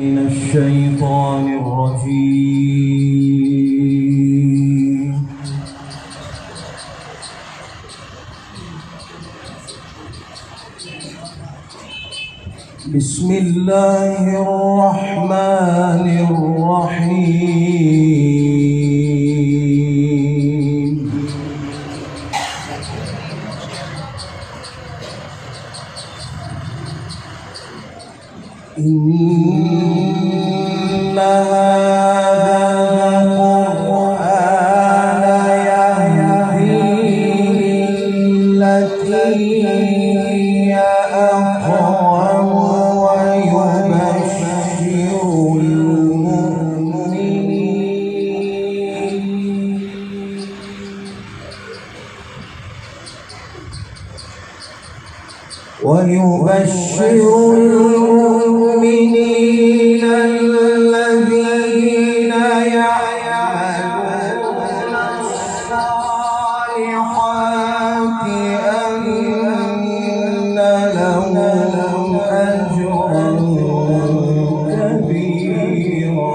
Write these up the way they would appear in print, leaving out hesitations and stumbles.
من الشيطان الرجيم. بسم الله الرحمن الرحيم. إن هذا القرآن يهدي للتي هي أقوم ويبشر المؤمنين الذين يعملون الصالحات أن لهم أجرا كبيرا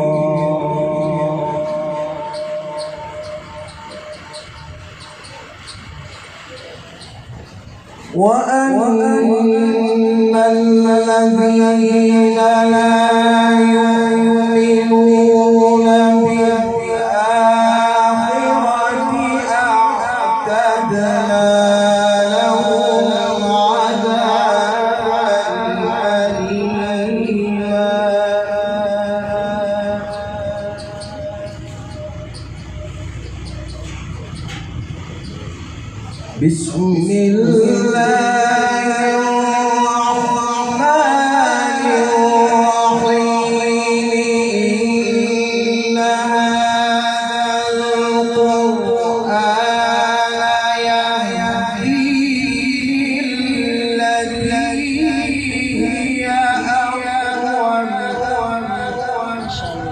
وأن الذين لا يؤمنون بالآخرة أعتدنا لهم عذابا أليما بسم الله إن هذا القرآن يهدي للتي هي أقوم ويبشر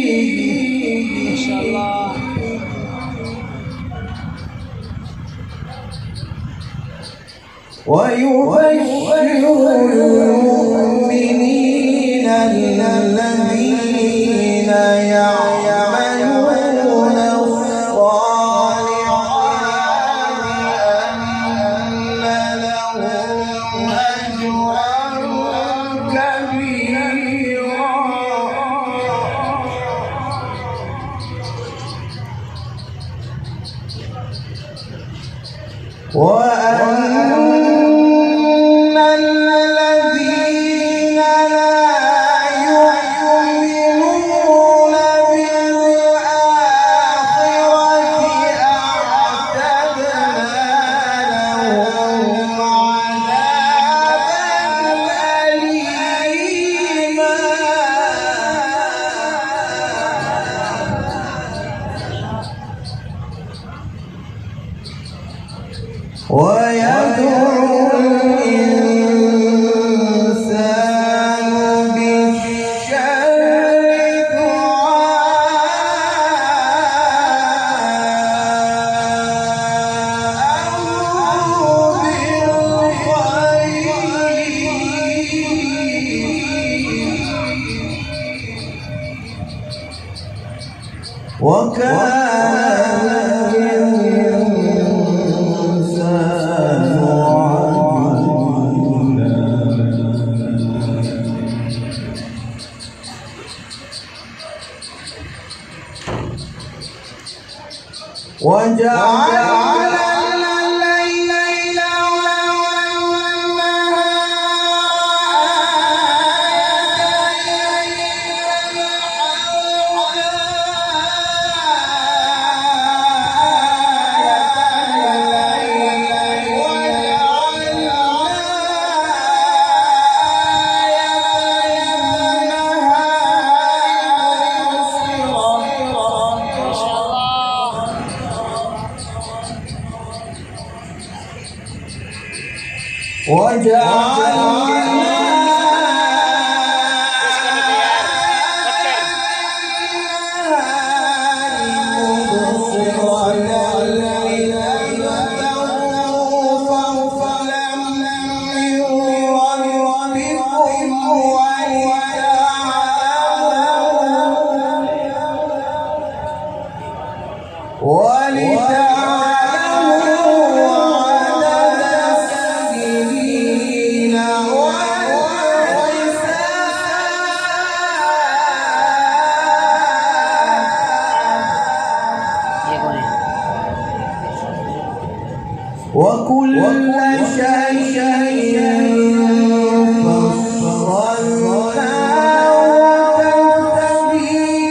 المؤمنين ما شاء الله ويبشر المؤمنين الذين يعملون الصالحات أن لهم أجرا كبيرا وأن الذين لا يؤمنون بالآخرة أعتدنا لهم عذابا أليما ويدعو الإنسان بالشر دعاءه بالخير وكان الإنسان وجعلنا الليل والنهار وكل شيء فصلناه تفصيلا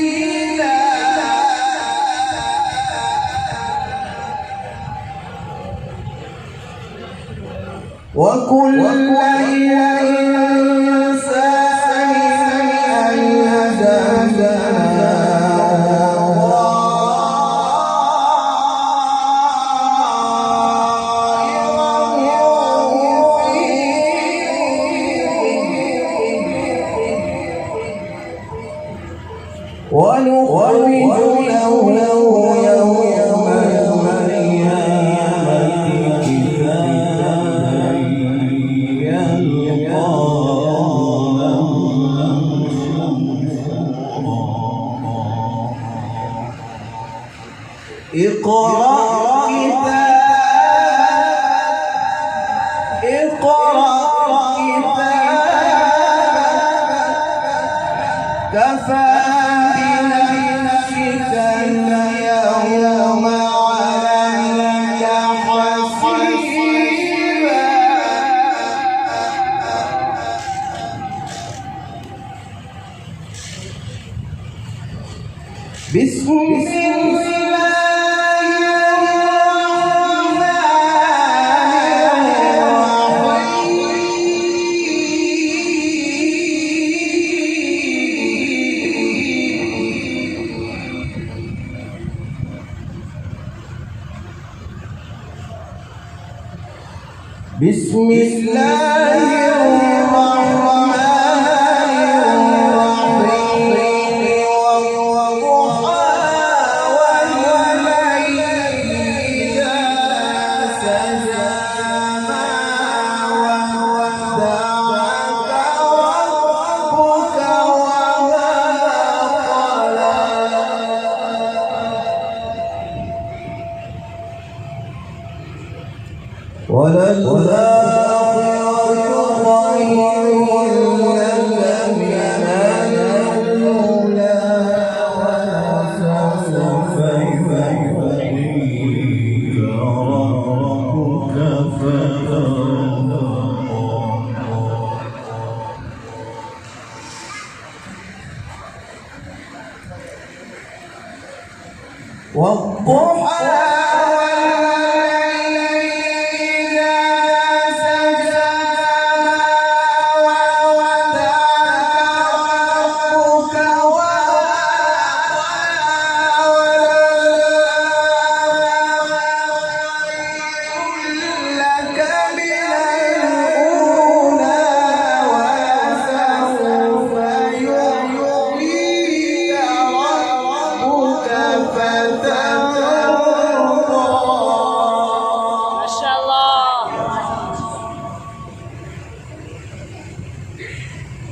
وكل إنسان ونخرج له يوم القيامة كتابا يلقاه اقرأ كتابك كفى بنفسك اليوم عليك حسيبا بسم الله بسم الله الرحمن الرحيم والضحى والليل إذا سجى ما ودعك ربك وما قلى وللآخرة خير لك من الأولى ولسوف يعطيك ربك فترضى والضحى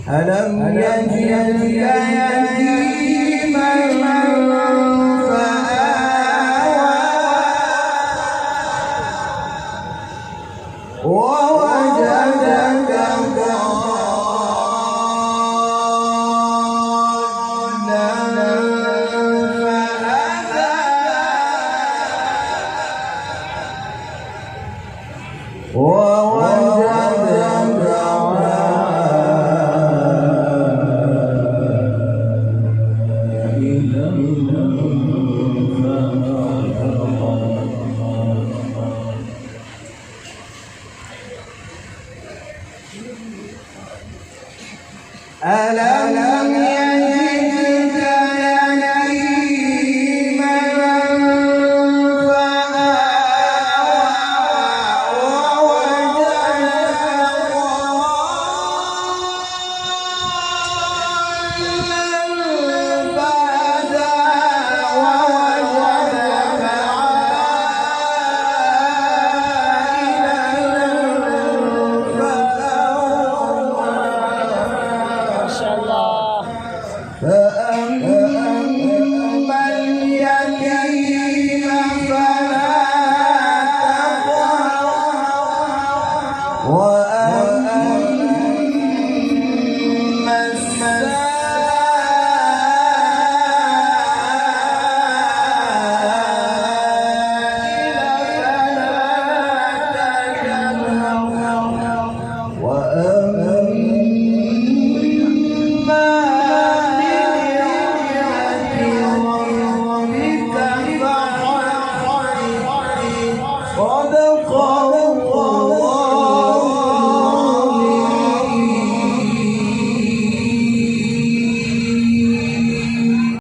ألم يجدك يتيما فآوى ووجدك ضالا فهدى ووجدك فأما